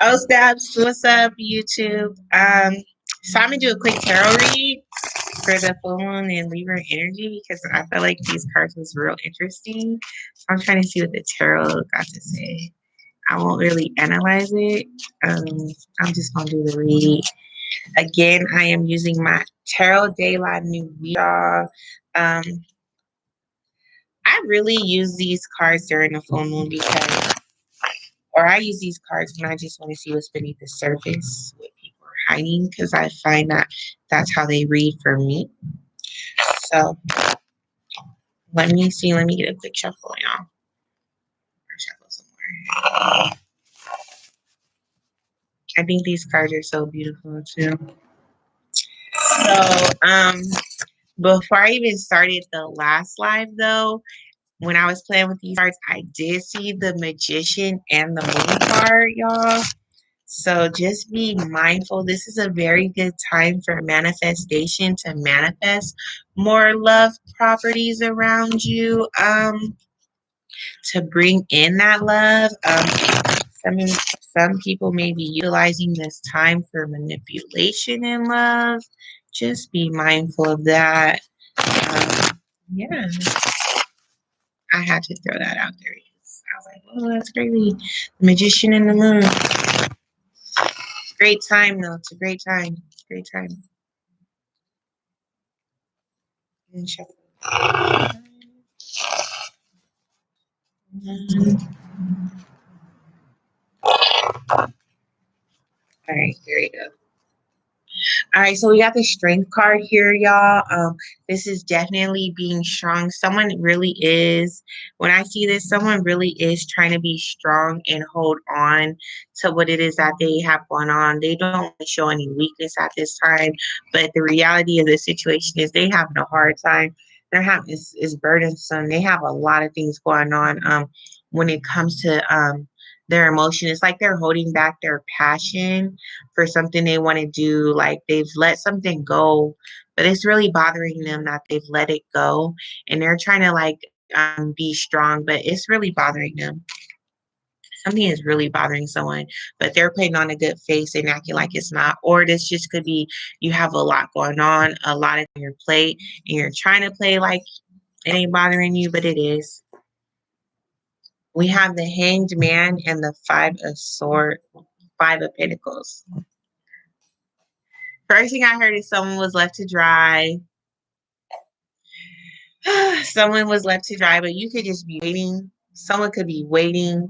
Oh, Steps, what's up, YouTube? So I'm gonna do a quick tarot read for the full moon and Libra energy because I feel like these cards was real interesting. So I'm trying to see what the tarot got to say. I won't really analyze it. I'm just gonna do the read. Again, I am using my Tarot de la Nuit. Um, I really use these cards during the full moon because, or I use these cards when I just want to see what's beneath the surface, what people are hiding, because I find that that's how they read for me. So let me see. Let me get a quick shuffle, y'all. Or shuffle somewhere. I think these cards are so beautiful too. So, before I even started the last live, though, when I was playing with these cards, I did see the Magician and the Moon card, y'all. So just be mindful. This is a very good time for manifestation to manifest more love properties around you, to bring in that love. Some people may be utilizing this time for manipulation in love. Just be mindful of that. Yeah, I had to throw that out there. I was like, oh, that's crazy. The Magician and the Moon. Great time, though. It's a great time. Great time. And shuffle. All right, here we go. All right, so we got the Strength card here, y'all. This is definitely being strong. Someone really is, when I see this, someone really is trying to be strong and hold on to what it is that they have going on. They don't show any weakness at this time, but the reality of the situation is they having a hard time. They're having it's burdensome. They have a lot of things going on. When it comes to their emotion, it's like they're holding back their passion for something they want to do. Like they've let something go, but it's really bothering them that they've let it go, and they're trying to like be strong, but it's really bothering them. Something is really bothering someone, but they're putting on a good face and acting like it's not. Or this just could be you have a lot going on, a lot on your plate, and you're trying to play like it ain't bothering you, but it is. We have the Hanged Man and the Five of Pentacles. First thing I heard is someone was left to dry. Someone was left to dry, but you could just be waiting. Someone could be waiting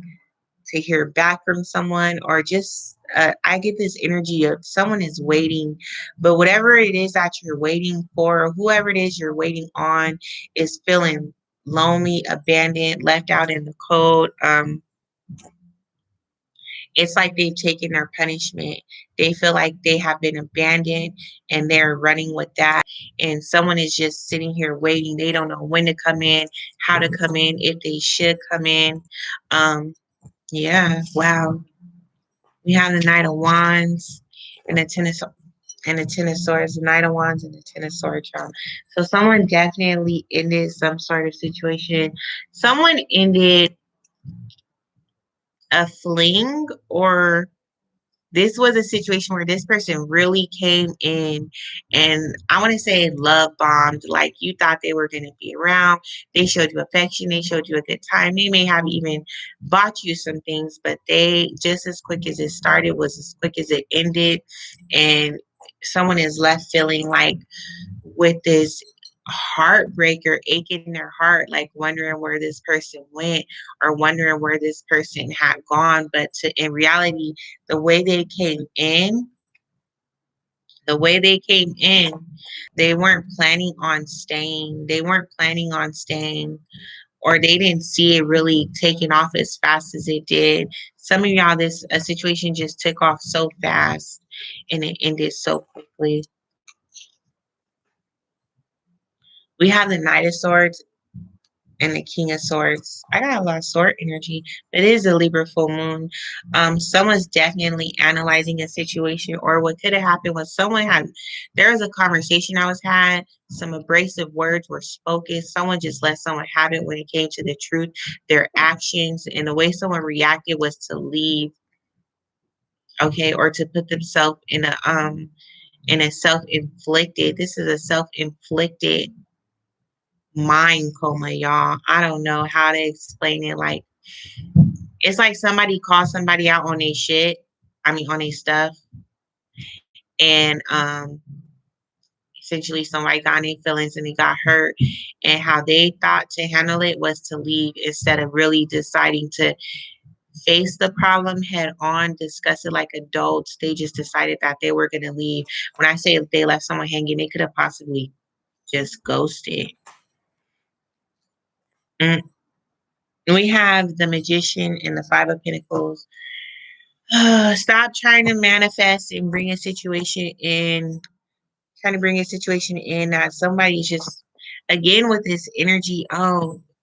to hear back from someone, or just, I get this energy of someone is waiting, but whatever it is that you're waiting for, whoever it is you're waiting on is feeling lonely, abandoned, left out in the cold. It's like they've taken their punishment. They feel like they have been abandoned and they're running with that. And someone is just sitting here waiting. They don't know when to come in, how to come in, if they should come in. Yeah, wow. We have the Knight of Wands and the Ten of Swords, the Knight of Wands and the Ten of Swords, y'all. So someone definitely ended some sort of situation. Someone ended a fling, or this was a situation where this person really came in and I want to say love bombed. Like you thought they were going to be around. They showed you affection. They showed you a good time. They may have even bought you some things, but they, just as quick as it started, was as quick as it ended. And someone is left feeling like with this heartbreaker aching in their heart, like wondering where this person went or wondering where this person had gone. But in reality, the way they came in, the way they came in, they weren't planning on staying. They weren't planning on staying, or they didn't see it really taking off as fast as it did. Some of y'all, this a situation just took off so fast and it ended so quickly. We have the Knight of Swords and the King of Swords. I got a lot of sword energy. It is a Libra full moon. Someone's definitely analyzing a situation, or what could have happened was there was a conversation I was had, some abrasive words were spoken. Someone just let someone have it when it came to the truth, their actions, and the way someone reacted was to leave. okay, or to put themselves in a self-inflicted, this is a self-inflicted mind coma, y'all. I don't know how to explain it. Like, it's like somebody called somebody out on their shit. I mean, on their stuff. And essentially somebody got in their feelings and they got hurt. And how they thought to handle it was to leave instead of really deciding to face the problem head on, discuss it like adults. They just decided that they were going to leave. When I say they left someone hanging, they could have possibly just ghosted. Mm. We have the Magician and the Five of Pentacles. Stop trying to manifest and bring a situation in, trying to bring a situation in that somebody's just, again, with this energy,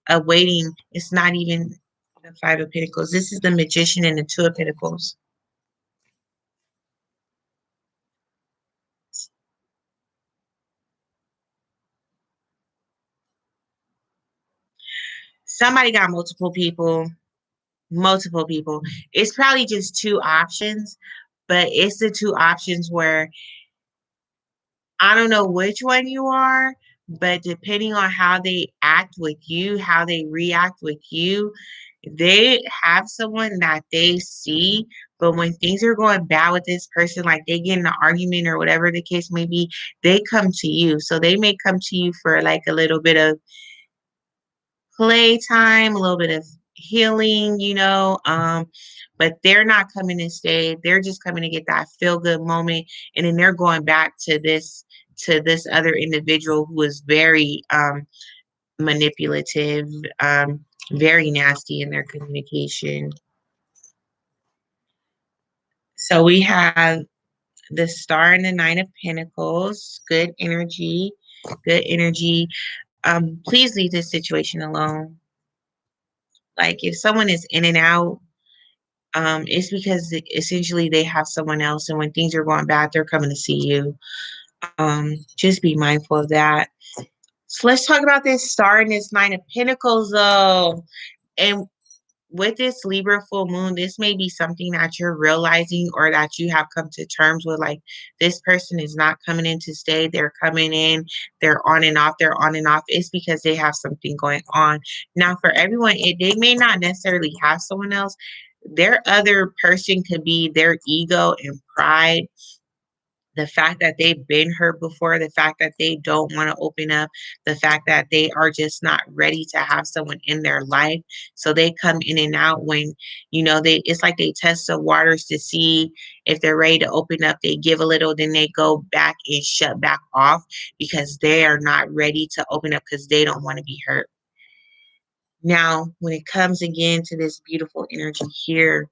awaiting. It's not even the Five of Pentacles. This is the Magician and the Two of Pentacles. Somebody got multiple people. It's probably just two options, but it's the two options where I don't know which one you are, but depending on how they act with you, how they react with you, they have someone that they see. But when things are going bad with this person, like they get in an argument or whatever the case may be, they come to you. So they may come to you for like a little bit of playtime, a little bit of healing, but they're not coming to stay. They're just coming to get that feel good moment, and then they're going back to this other individual who is very manipulative, very nasty in their communication. So we have the Star and the Nine of Pentacles. Good energy, good energy. Please leave this situation alone. Like if someone is in and out, it's because essentially they have someone else, and when things are going bad, they're coming to see you. Just be mindful of that. So let's talk about this Star and this Nine of Pentacles, though. And with this Libra full moon, this may be something that you're realizing or that you have come to terms with. Like, this person is not coming in to stay. They're coming in. They're on and off. They're on and off. It's because they have something going on. Now, for everyone, they may not necessarily have someone else. Their other person could be their ego and pride, the fact that they've been hurt before, the fact that they don't want to open up, the fact that they are just not ready to have someone in their life. So they come in and out when, it's like they test the waters to see if they're ready to open up. They give a little, then they go back and shut back off because they are not ready to open up because they don't want to be hurt. Now, when it comes again to this beautiful energy here,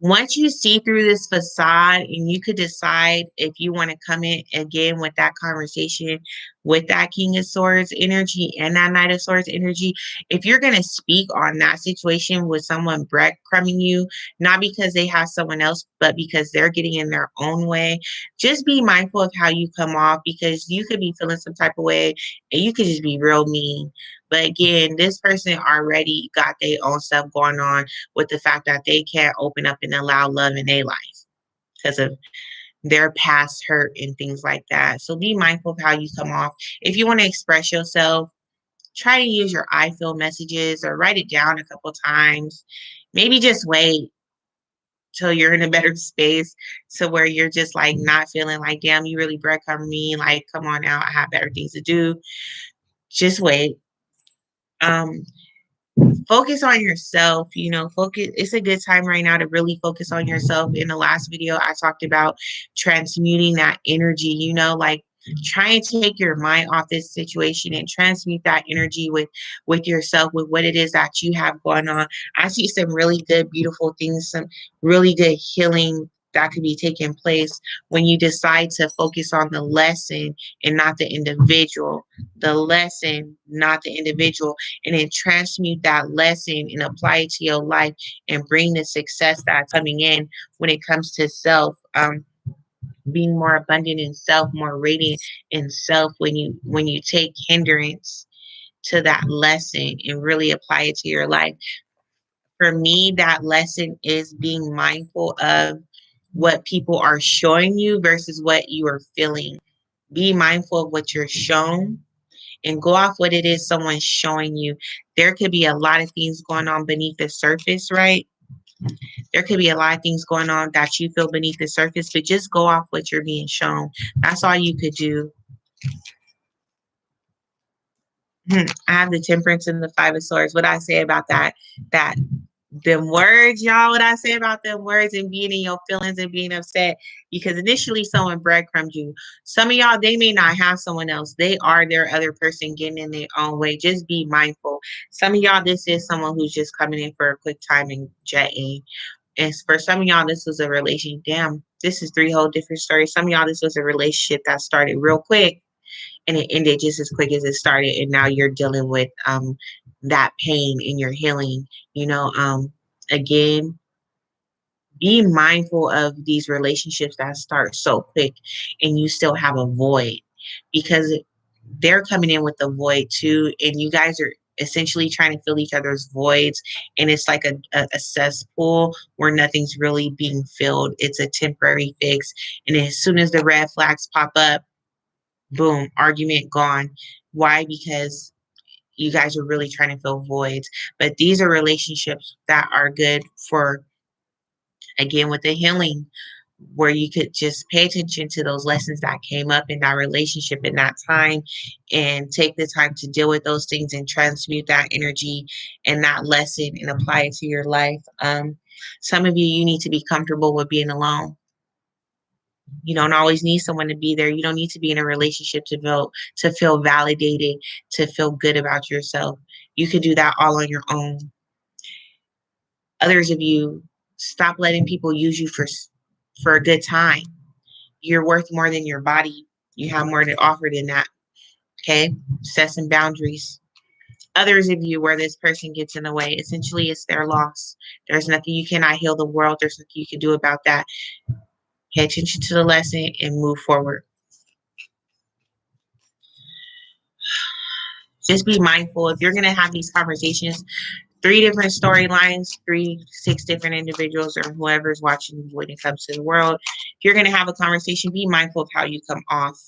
once you see through this facade and you could decide if you want to come in again with that conversation with that King of Swords energy and that Knight of Swords energy, if you're going to speak on that situation with someone breadcrumbing you, not because they have someone else, but because they're getting in their own way, just be mindful of how you come off, because you could be feeling some type of way and you could just be real mean. But again, this person already got their own stuff going on with the fact that they can't open up and allow love in their life because of their past hurt and things like that. So be mindful of how you come off. If you want to express yourself, try to use your I feel messages or write it down a couple times. Maybe just wait till you're in a better space to where you're just like not feeling like, damn, you really breadcrumb me. Like, come on now, I have better things to do. Just wait. Um, Focus on yourself, focus. It's a good time right now to really focus on yourself. In the last video, I talked about transmuting that energy, like try and take your mind off this situation and transmute that energy with yourself, with what it is that you have going on. I see some really good, beautiful things, some really good healing that could be taking place when you decide to focus on the lesson and not the individual. The lesson, not the individual, and then transmute that lesson and apply it to your life and bring the success that's coming in when it comes to self, being more abundant in self, more radiant in self, when you take hindrance to that lesson and really apply it to your life. For me, that lesson is being mindful of what people are showing you versus what you are feeling. Be mindful of what you're shown and go off what it is someone's showing you. There could be a lot of things going on beneath the surface, right? There could be a lot of things going on that you feel beneath the surface, but just go off what you're being shown. That's all you could do. I have the Temperance and the Five of Swords. What I say about that, that them words, y'all, what I say about them words and being in your feelings and being upset, because initially someone breadcrumbed you. Some of y'all, they may not have someone else. They are their other person getting in their own way. Just be mindful. Some of y'all, this is someone who's just coming in for a quick time and jetting. And for some of y'all, this was a relationship. Damn, this is three whole different stories. Some of y'all, this was a relationship that started real quick and it ended just as quick as it started. And now you're dealing with that pain in your healing. Again, be mindful of these relationships that start so quick and you still have a void, because they're coming in with a void too, and you guys are essentially trying to fill each other's voids, and it's like a cesspool where nothing's really being filled. It's a temporary fix, and as soon as the red flags pop up, boom, argument gone. Why? Because you guys are really trying to fill voids. But these are relationships that are good for, again, with the healing, where you could just pay attention to those lessons that came up in that relationship in that time and take the time to deal with those things and transmute that energy and that lesson and apply it to your life. Some of you, you need to be comfortable with being alone. You don't always need someone to be there. You don't need to be in a relationship to feel validated, to feel good about yourself. You could do that all on your own. Others of you, stop letting people use you for a good time. You're worth more than your body. You have more to offer than that. Okay? Set some boundaries. Others of you, where this person gets in the way, essentially it's their loss. There's nothing, you cannot heal the world. There's nothing you can do about that. Pay attention to the lesson and move forward. Just be mindful. If you're going to have these conversations, 3 different storylines, 6 different individuals, or whoever's watching when it comes to the world, if you're going to have a conversation, be mindful of how you come off.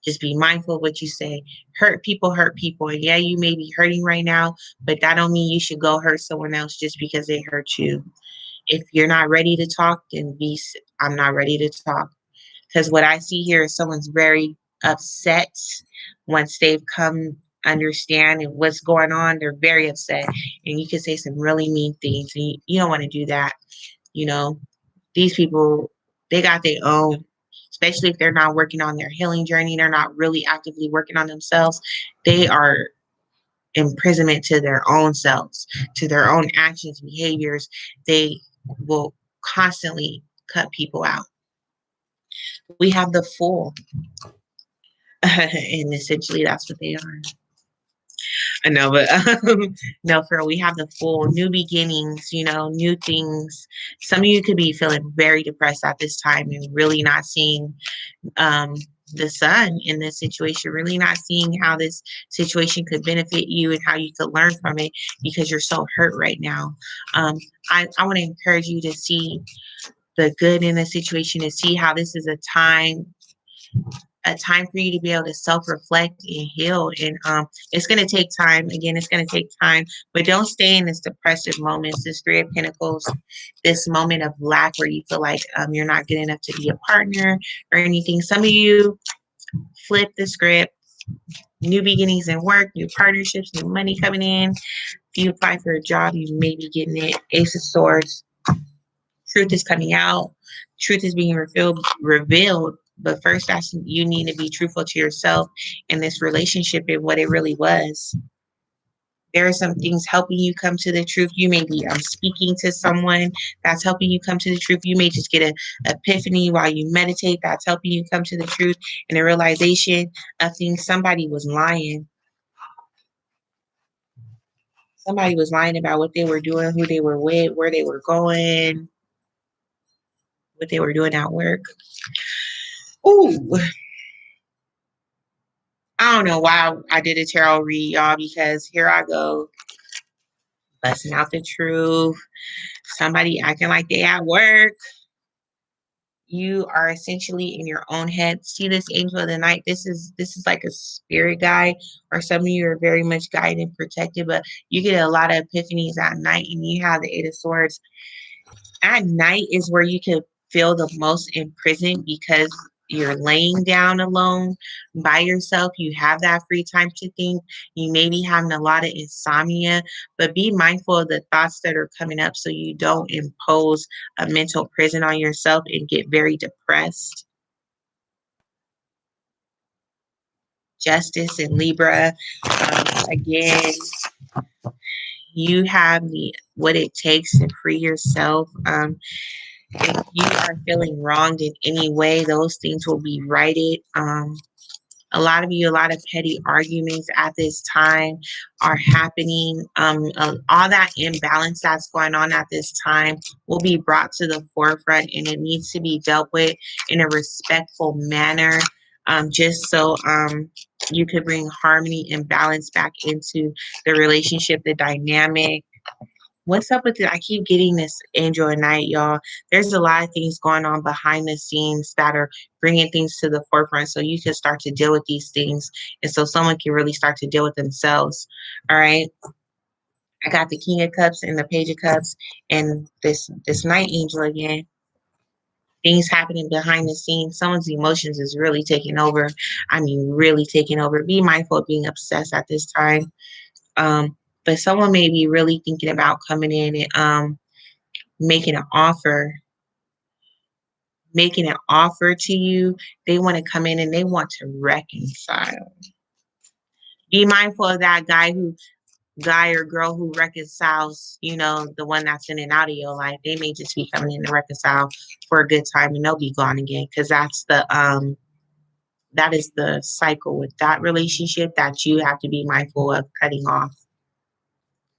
Just be mindful of what you say. Hurt people hurt people. And yeah, you may be hurting right now, but that don't mean you should go hurt someone else just because they hurt you. If you're not ready to talk, then I'm not ready to talk. Because what I see here is someone's very upset once they've come understand and what's going on. They're very upset. And you can say some really mean things. And you don't want to do that. These people, they got their own, especially if they're not working on their healing journey. They're not really actively working on themselves. They are imprisonment to their own selves, to their own actions, behaviors. They will constantly cut people out. We have the Fool. And essentially that's what they are. I know, but no, for real, we have the Fool. New beginnings, new things. Some of you could be feeling very depressed at this time and really not seeing the sun in this situation, really not seeing how this situation could benefit you and how you could learn from it because you're so hurt right now. I want to encourage you to see the good in the situation, to see how this is a time for you to be able to self-reflect and heal. And it's going to take time. Again, it's going to take time, but don't stay in this depressive moment. This 3 of Pentacles, this moment of lack where you feel like you're not good enough to be a partner or anything. Some of you flip the script. New beginnings in work, new partnerships, new money coming in. If you apply for a job, you may be getting it. Ace of Swords. Truth is coming out. Truth is being revealed. But first, you need to be truthful to yourself in this relationship and what it really was. There are some things helping you come to the truth. You may be speaking to someone that's helping you come to the truth. You may just get an epiphany while you meditate that's helping you come to the truth and the realization of things. Somebody was lying. Somebody was lying about what they were doing, who they were with, where they were going, what they were doing at work. Ooh. I don't know why I did a tarot read, y'all, because here I go. busting out the truth, somebody acting like they at work. You are essentially in your own head. See this angel of the night? This is like a spirit guide, or some of you are very much guided and protected, but you get a lot of epiphanies at night, and you have the Eight of Swords. At night is where you can feel the most imprisoned because you're laying down alone by yourself. You have that free time to think. You may be having a lot of insomnia, but be mindful of the thoughts that are coming up so you don't impose a mental prison on yourself and get very depressed. Justice in Libra. Again, you have the what it takes to free yourself. If you are feeling wronged in any way, those things will be righted. A lot of you, a lot of petty arguments at this time are happening. All that imbalance that's going on at this time will be brought to the forefront, and it needs to be dealt with in a respectful manner, just so you could bring harmony and balance back into the relationship, the dynamic. What's up with it? I keep getting this angel at night, y'all. There's a lot of things going on behind the scenes that are bringing things to the forefront so you can start to deal with these things. And so someone can really start to deal with themselves. All right. I got the King of Cups and the Page of Cups and this night angel again. Things happening behind the scenes. Someone's emotions is really taking over. I mean, really taking over. Be mindful of being obsessed at this time. But someone may be really thinking about coming in and making an offer to you. They want to come in and they want to reconcile. Be mindful of that guy or girl who reconciles, the one that's in and out of your life. They may just be coming in to reconcile for a good time and they'll be gone again, because that is the cycle with that relationship that you have to be mindful of cutting off.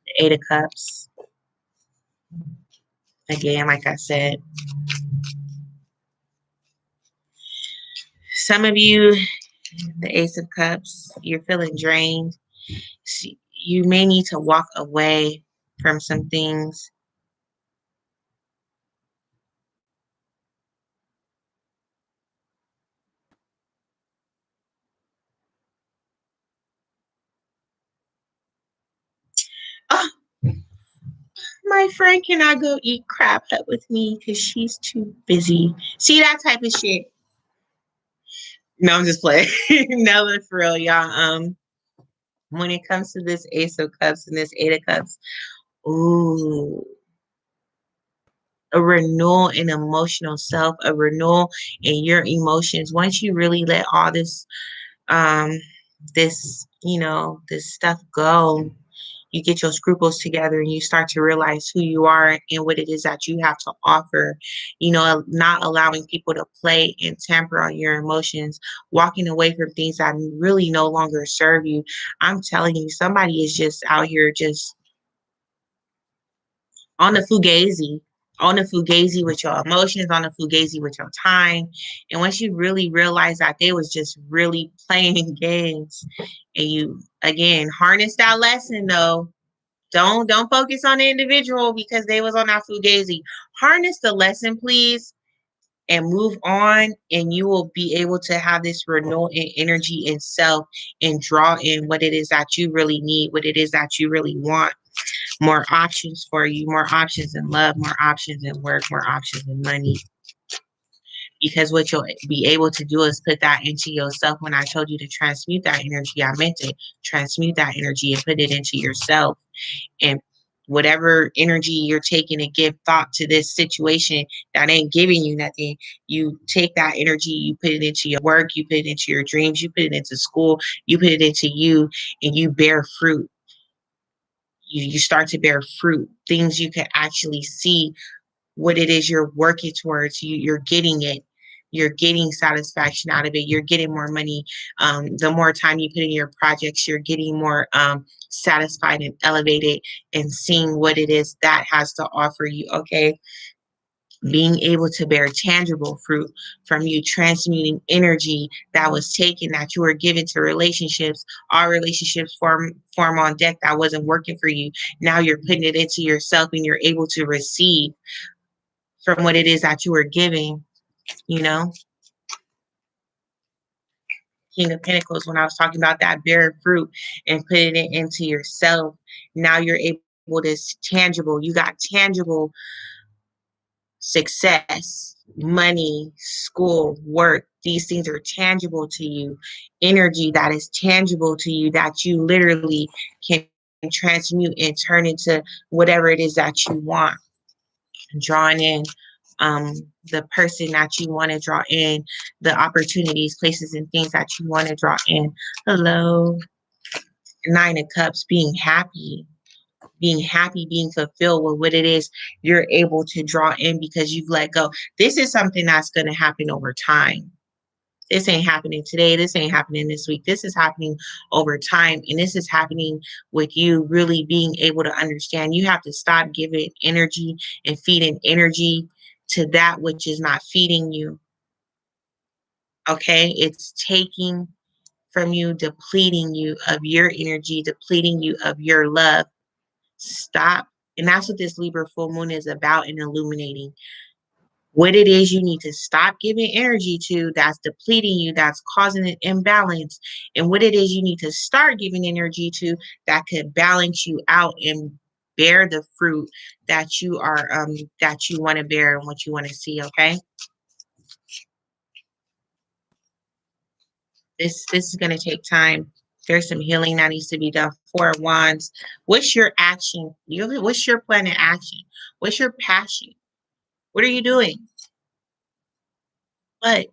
The Eight of Cups. Again, like I said, some of you, the Ace of Cups, you're feeling drained. You may need to walk away from some things. Oh, my friend cannot go eat crab hut with me because she's too busy. See that type of shit. No, I'm just playing. No, but for real, y'all. When it comes to this Ace of Cups and this Eight of Cups, ooh, a renewal in emotional self, a renewal in your emotions. Once you really let all this this stuff go, you get your scruples together and you start to realize who you are and what it is that you have to offer, not allowing people to play and tamper on your emotions, walking away from things that really no longer serve you. I'm telling you, somebody is just out here just on the fugazi with your emotions, on the fugazi with your time. And once you really realize that they was just really playing games, and you again harness that lesson though. Don't focus on the individual because they was on that fugazi. Harness the lesson, please, and move on, and you will be able to have this renewal in energy in self and draw in what it is that you really need, what it is that you really want. More options for you, more options in love, more options in work, more options in money. Because what you'll be able to do is put that into yourself. When I told you to transmute that energy, I meant to transmute that energy and put it into yourself. And whatever energy you're taking to give thought to this situation that ain't giving you nothing, you take that energy, you put it into your work, you put it into your dreams, you put it into school, you put it into you, and you bear fruit. You start to bear fruit, things you can actually see what it is you're working towards. You're getting it. You're getting satisfaction out of it. You're getting more money. The more time you put in your projects, you're getting more satisfied and elevated and seeing what it is that has to offer you. Okay. being able to bear tangible fruit from you transmuting energy that was taken, that you were given to relationships. All relationships form on deck that wasn't working for you. Now you're putting it into yourself and you're able to receive from what it is that you were giving, you know. King of Pentacles, when I was talking about that bearing fruit and putting it into yourself, now you're able to tangible. You got tangible success, money, school, work. These things are tangible to you. Energy that is tangible to you that you literally can transmute and turn into whatever it is that you want. Drawing in um, the person that you want to draw in, the opportunities, places, and things that you want to draw in. Hello. Nine of Cups, being happy, being fulfilled with what it is you're able to draw in because you've let go. This is something that's going to happen over time. This ain't happening today. This ain't happening this week. This is happening over time. And this is happening with you really being able to understand you have to stop giving energy and feeding energy to that which is not feeding you. Okay? It's taking from you, depleting you of your energy, depleting you of your love. Stop. And that's what this Libra full moon is about, and illuminating what it is you need to stop giving energy to that's depleting you, that's causing an imbalance, and what it is you need to start giving energy to that could balance you out and bear the fruit that you are that you want to bear and what you want to see. Okay, this is going to take time. There's some healing that needs to be done. Four of Wands. What's your action? What's your plan of action? What's your passion? What are you doing? What?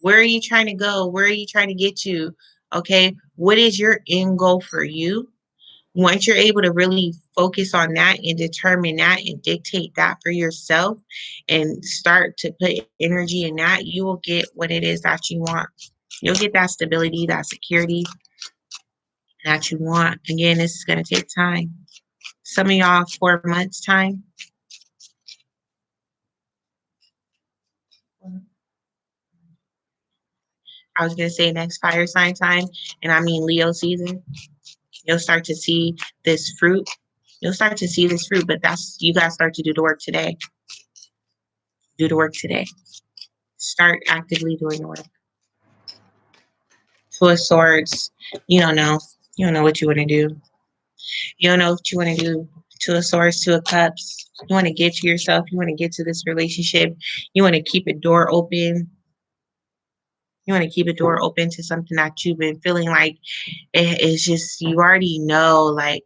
Where are you trying to go? Where are you trying to get to? Okay. What is your end goal for you? Once you're able to really focus on that and determine that and dictate that for yourself and start to put energy in that, you will get what it is that you want. You'll get that stability, that security that you want. Again, this is going to take time. Some of y'all, 4 months time. I was going to say next fire sign time, and I mean Leo season. You'll start to see this fruit. You'll start to see this fruit, but that's, you got to start to do the work today. Do the work today. Start actively doing the work. Two of Swords. You don't know. You don't know what you want to do. You don't know what you want to do. Two of Swords, Two of Cups. You want to get to yourself. You want to get to this relationship. You want to keep a door open. You want to keep a door open to something that you've been feeling like it's just, you already know, like,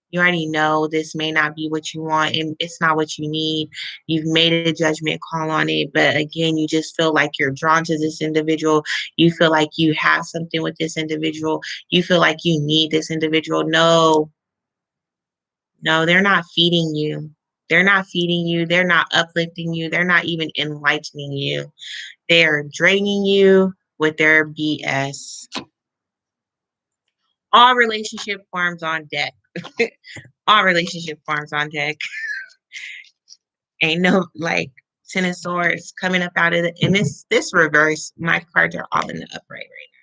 you already know this may not be what you want and it's not what you need. You've made a judgment call on it, but again, you just feel like you're drawn to this individual. You feel like you have something with this individual. You feel like you need this individual. No, they're not feeding you. They're not feeding you. They're not uplifting you. They're not even enlightening you. They're draining you with their BS. All relationship forms on deck. All relationship forms on deck. Ain't no like Ten of Swords coming up out of it. And this reverse, my cards are all in the upright right now.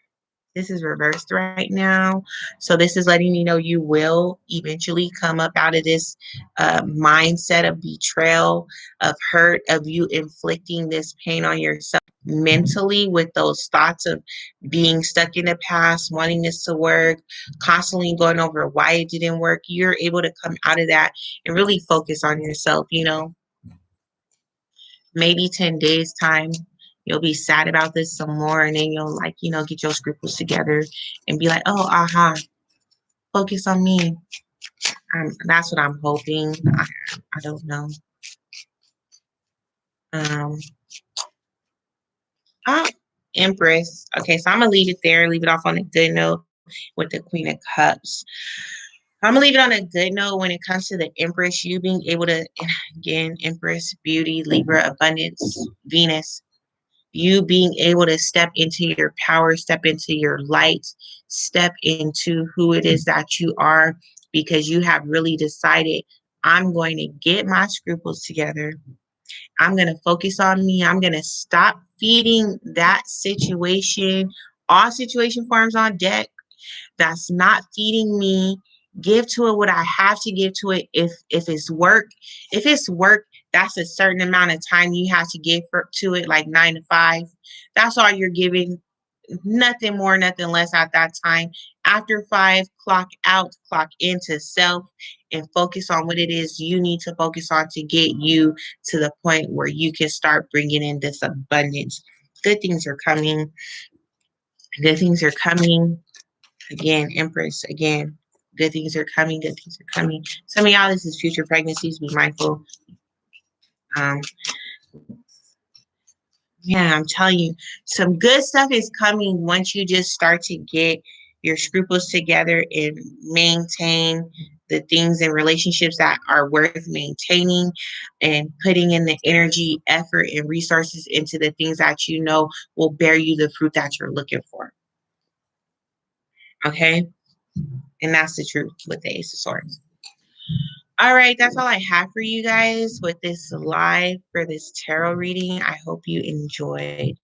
This is reversed right now. So this is letting you know you will eventually come up out of this mindset of betrayal, of hurt, of you inflicting this pain on yourself mentally with those thoughts of being stuck in the past, wanting this to work, constantly going over why it didn't work. You're able to come out of that and really focus on yourself, you know. Maybe 10 days time, you'll be sad about this some more, and then you'll, like, you know, get your scruples together and be like, oh, focus on me. That's what I'm hoping. I don't know. Um, oh, Empress. Okay, so I'm gonna leave it there, leave it off on a good note with the Queen of Cups. I'm gonna leave it on a good note when it comes to the Empress, you being able to, again, Empress, beauty, Libra, abundance, Venus, you being able to step into your power, step into your light, step into who it is that you are, because you have really decided I'm going to get my scruples together. I'm going to focus on me. I'm going to stop feeding that situation, all situation forms on deck that's not feeding me. Give to it what I have to give to it. If it's work, that's a certain amount of time you have to give to it, like 9 to 5. That's all you're giving. Nothing more, nothing less at that time. After 5, clock out, clock into self, and focus on what it is you need to focus on to get you to the point where you can start bringing in this abundance. Good things are coming. Good things are coming. Again, Empress, again, good things are coming. Good things are coming. Some of y'all, this is future pregnancies. Be mindful. Um, Yeah, I'm telling you, some good stuff is coming once you just start to get your scruples together and maintain the things and relationships that are worth maintaining, and putting in the energy, effort, and resources into the things that you know will bear you the fruit that you're looking for. Okay? And that's the truth with the Ace of Swords. All right, that's all I have for you guys with this live for this tarot reading. I hope you enjoyed.